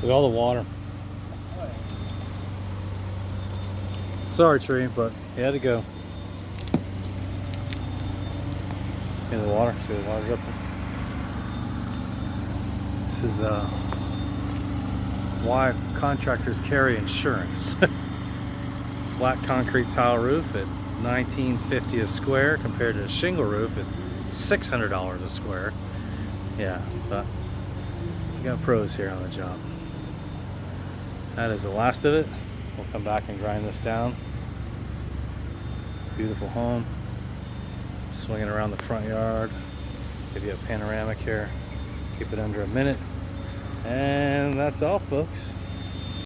Look at all the water. Sorry, tree, but he had to go. In the water, see the water's up there. This is why contractors carry insurance. Flat concrete tile roof at $19.50 a square compared to a shingle roof at $600 a square. Yeah, but we got pros here on the job. That is the last of it. We'll come back and grind this down. Beautiful home. Swinging around the front yard. Give you a panoramic here. Keep it under a minute. And that's all, folks.